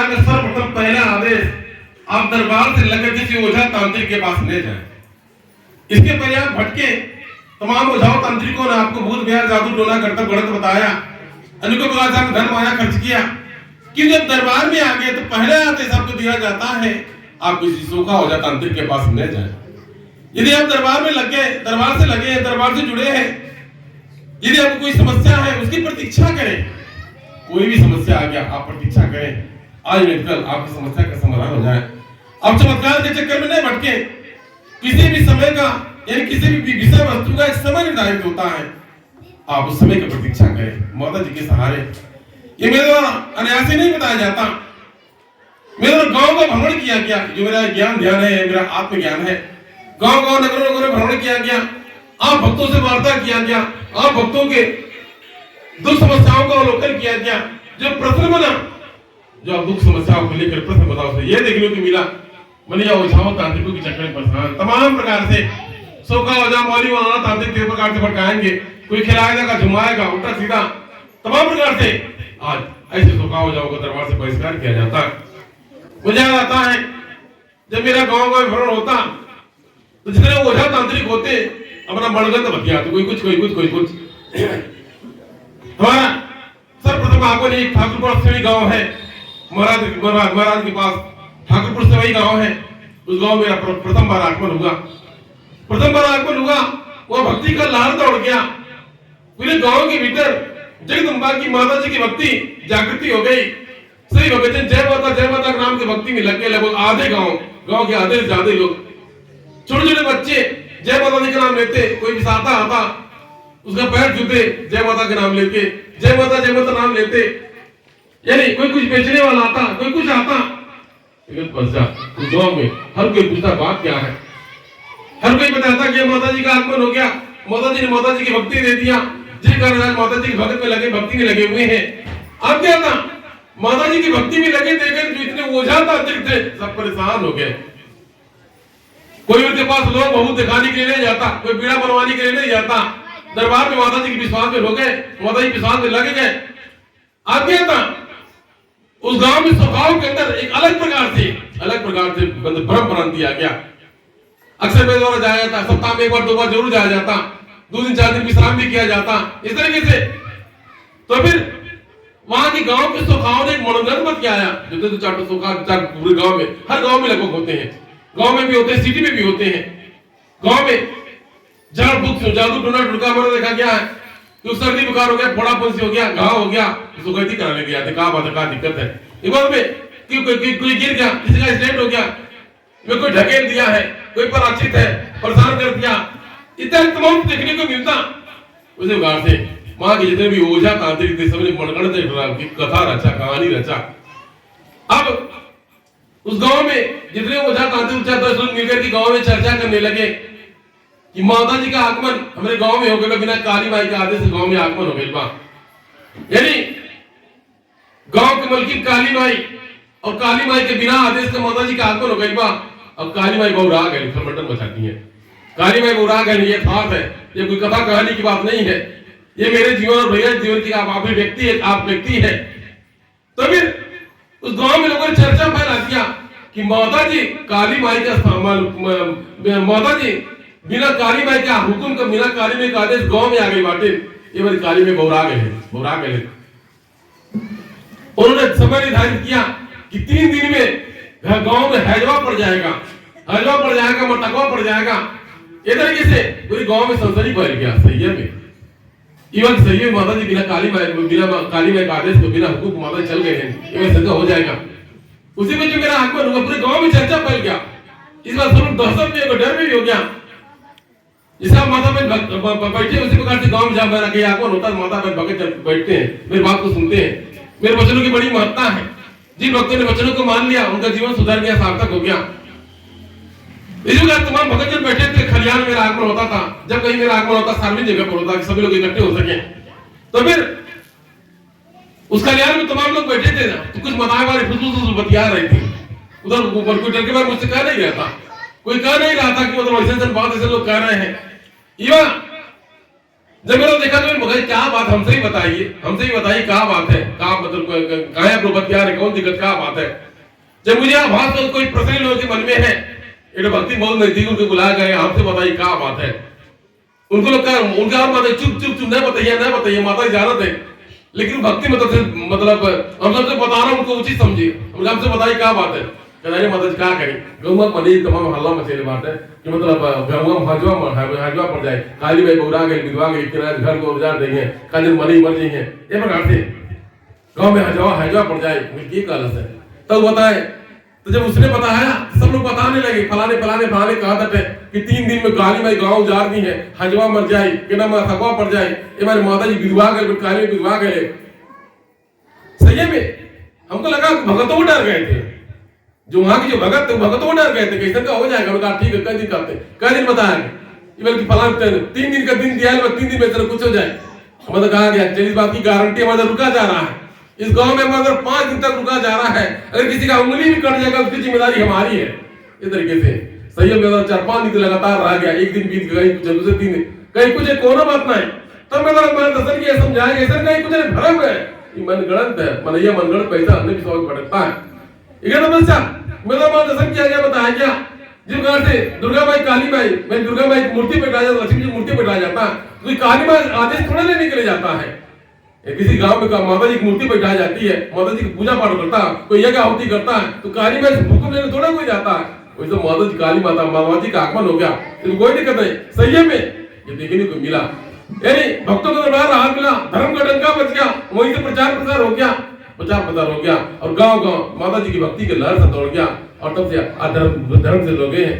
का सर्वप्रथम पहला आदेश, आप दरबार से लेकर किसी ओझा तांत्रिक के पास ले जाएं। इसके पहले आप भटके तमाम ओझाओं तांत्रिकों ने आपको भूत बिहार जादू टोना करता गणित बताया, अनेकों प्रकार से धन माया खर्च किया, कि जब दरबार में आ गए तो पहले आदेश आपको दिया जाता है, आप किसी सूखा ओझा तांत्रिक के पास ले जाएं। यदि आप दरबार में लगे, दरबार से लगे हैं, दरबार से जुड़े हैं, यदि आपको कोई समस्या है उसकी प्रतीक्षा करें। कोई भी समस्या आ गया आप प्रतीक्षा करें, आज नहीं कल आपकी समस्या का समाधान हो जाए। आप चमत्कार के चक्कर में नहीं भटके। किसी भी समय का यानी किसी भी विषय वस्तु का एक समय निर्धारित होता है, आप उस समय की प्रतीक्षा करें माता जी के सहारे। ये मेरे द्वारा अनायास नहीं बताया जाता, मेरे द्वारा गांव का भ्रमण किया गया, जो मेरा ज्ञान ध्यान है, मेरा आत्मज्ञान है। गांव गांव नगरों नगरों भ्रमण किया गया, आप भक्तों से वार्ता किया गया, आप भक्तों के दुख समस्याओं का अवलोकन किया गया। जो प्रश्न बना, जो आप दुख समस्याओं को लेकर प्रश्न बताओ, ये देखने को मिला मनिया ओझाओं तांत्रिकों के चक्कर में परेशान, तमाम प्रकार से सोखा ओझा मौली वाला तांत्रिक कई प्रकार से भटकाएंगे, कोई खिलाएगा झुमाएगा उल्टा सीधा, तमाम प्रकार से आज ऐसे सोखा ओझाओं को दरबार से बहिष्कार किया जाता है। मुझे याद आता है जब मेरा गांव में भ्रमण होता तो जितने ओझा तांत्रिक होते अपना मनगंत बतियाते, कोई कुछ कोई कुछ कोई कुछ। हमारा सर्वप्रथम आपको नहीं ठाकुरपुर से गांव है, महाराज के पास ठाकुरपुर से वही गांव है। उस गांव में प्रथम बार आगमन हुआ, प्रथम बार आगमन हुआ, वो भक्ति का लहर दौड़ गया पूरे गांव के भीतर। जगदम्बा की माता जी की भक्ति जागृति हो गई, सही भगतजन जय माता के नाम की भक्ति में लग गए। लगभग आधे गांव के आधे से ज्यादा लोग, छोटे छोटे बच्चे जय माता जी का नाम लेते, कोई भी साथा आता उसका पैर छूते जय माता के नाम लेके, जय माता नाम लेते। यानी कोई कुछ बेचने वाला आता, कोई कुछ आता, लेकिन पश्चात उस गांव में हर कोई पूछता बात क्या है, हर कोई बताता कि माता जी का आगमन हो गया, माता जी ने माता जी की भक्ति दे दिया, जिस कारण आज माता जी की भक्ति में लगे, भक्ति में लगे हुए हैं। अब क्या था, माता जी की भक्ति में लगे देकर जो इतने ओझा तांत्रिक थे सब परेशान हो गए। कोई उनके पास लोग बहुत दिखाने के लिए नहीं जाता, कोई बीड़ा बनवाने के लिए नहीं जाता, दरबार में माता जी के विश्वास में हो गए, माता जी विश्वास में लगे गए। अब क्या था, उस गांव में स्वभाव के अंदर एक अलग प्रकार से भ्रम बना दिया गया। अक्सर मेरे द्वारा जाया जाता, सप्ताह में एक बार दो बार जरूर जाया जाता, 2 दिन 4 दिन विश्राम भी किया जाता, इस तरीके से। तो फिर वहां के गांव के सुखाओं ने एक मनोरंजन मत किया, जो तो 4 सुखा पूरे गांव में, हर गांव में लगभग होते हैं, गांव में भी होते हैं, सिटी में भी होते हैं। गांव में जड़ बुक जादू टोना टुड़का मारा देखा गया है, तो सर्दी बुखार हो गया, फोड़ा फंसी हो गया, घाव हो गया, उसको गलती कराने गया था, कहा बात है, कहा दिक्कत है, एक बार में कोई गिर गया, किसी का एक्सीडेंट हो गया, कोई ढकेल दिया है, कोई पराचित है, परेशान कर दिया, इतना तमाम देखने को मिलता। उसी प्रकार से वहां के जितने भी ओझा तांत्रिक थे सबने मनगढ़ंत कथा रचा, कहानी रचा। अब उस गांव में जितने ओझा तांत्रिक 10 लोग मिलकर के गांव में चर्चा करने लगे कि माता जी का आगमन हमारे गांव में हो गया, बिना काली माई के आदेश से गांव में आगमन हो गया। यानी गांव की मलकिन काली माई, और काली माई के बिना आदेश से माता जी का आगमन हो गया। अब काली माई बहु राग है, खरमटन मचाती है, काली माई बहु राग है, ये बात है, ये कोई कथा कहानी की बात नहीं है, ये मेरे जीवन और भैया जीवन की आप व्यक्ति है, आप व्यक्ति है। तो फिर उस गांव में लोगों ने चर्चा फैला दिया कि माता जी काली माई का माता जी बिना काली माई के हुक्म का, बिना काली माई का आदेश गांव में आ गई बाटे, ये बार काली में बहुरा गए। उन्होंने समय निर्धारित किया कि 3 दिन में गांव में हैजवा पड़ जाएगा, मटकवा पड़ जाएगा। ये तरीके से पूरी गांव में सनसनी फैल गया। सही में सही में माता जी बिना काली माई का आदेश को, बिना हुक्म माता चल गए हैं, ये सजा हो जाएगा। उसी में जो मेरा आगमन हुआ, पूरे गांव में चर्चा फैल गया। इस बार सब लोग दहशत में, डर में भी हो गया। जिसका माता बहन बैठे उसी प्रकार से गांव में जहाँ मेरा आगमन होता है, माता बहन भगत बैठते हैं, मेरी बात को सुनते हैं। मेरे वचनों की बड़ी महत्ता है, जिन भक्तों ने वचनों को मान लिया उनका जीवन सुधर गया, सार्थक हो गया। इसी प्रकार तमाम भगतजन बैठे थे, खलियान में मेरा आगमन होता था। जब कहीं मेरा आगमन होता, सार्वजनिक जगह पर होता, सभी लोग इकट्ठे हो सके। तो फिर उस खलियान में तमाम लोग बैठे थे, तो कुछ मताएं वाले फुसफुस बतिया रही थी। उधर ऊपर कोई डर के बाद मुझसे कह नहीं रहा था, कोई कह नहीं रहा था कि मतलब ऐसे बात ऐसे लोग कह रहे हैं। जब मैंने देखा तो मैंने क्या बात, हमसे ही बताइए क्या बात है, क्या मतलब कहाँ है प्रभु, क्या है, कौन दिक्कत, क्या बात है। जब मुझे आभास तो कोई प्रश्न लोगों के मन में है, ये भक्ति बहुत नजदीक उनको बुलाया गया, हमसे बताइए क्या बात है। उनको लगता है उनका और माता चुप चुप चुप नहीं बताइए माता इजाजत है, लेकिन भक्ति मतलब हम सबसे बता रहा हूँ, उनको उचित समझिए, हमसे बताइए क्या बात है। कहने माता क्या करें, गौमा मनी तमाम हल्ला मचेले बात है कि मतलब गौमा हजवा पड़ जाए, काली भाई बौरा गए, विधवा गई, किराए घर को उजाड़ देंगे, काली मनी मर जाएंगे, ये प्रकार से गाँव में हजवा पड़ जाए, ये कालस है। तब बताए, तो जब उसने बताया सब लोग बताने लगे, फलाने कहा था कि 3 दिन में काली माई गांव उजाड़ दी है, हजवा मर जाए, कि ना थकवा पड़ जाए, ये हमारे माता जी विधवा गए, काली विधवा गए। सही में हमको लगा भगतों डर गए थे, जो वहां के जो भगतों डर गए थे, कैसे का हो जाएगा। मैं कहा ठीक है, कई दिन बताया, बल्कि फलाना 3 दिन का दिन दिया है, 3 दिन में कुछ हो जाए। मतलब कहा गया इस बात की गारंटी हमारा रुका जा रहा है, इस गांव में अगर 5 दिन तक रुका जा रहा है, अगर किसी का उंगली भी कट जाएगा उसकी जिम्मेदारी हमारी है। इस तरीके से संयम में 4-5 दिन लगातार रह गया, एक दिन बीत गया, कुछ दूसरे 3 दिन कहीं कुछ कोना बात नहीं। तब मैं दर्शन किया, समझाया ऐसा कहीं कुछ भरम है, मन गणत है, मनैया मनगढ़ंत पैसा हमने भी समझ पड़ता है। मेरा दर्शन किया गया, बताया गया जिस प्रकार से दुर्गा माई काली माई, मैं दुर्गा माई मूर्ति पे जाता, लक्ष्मी जी मूर्ति पे जाता, तो काली माई आदेश थोड़ा लेने के लिए जाता है। किसी गांव में माता जी की मूर्ति बैठाई जाती है, माता जी की पूजा पाठ करता है, कोई यज्ञ आहुति करता है, तो काली माई हुक्म लेने थोड़ा कोई जाता है। वैसे माता जी काली माता जी का आगमन हो गया, तो कोई दिक्कत नहीं। संयम में ये देखने को मिला, यानी भक्तों को दरबार राहत मिला, धर्म का डंका बच गया, वहीं से प्रचार प्रसार हो गया, और गांव गांव माता जी की भक्ति के लहर से दौड़ गया, और तब से धर्म से लोग हैं।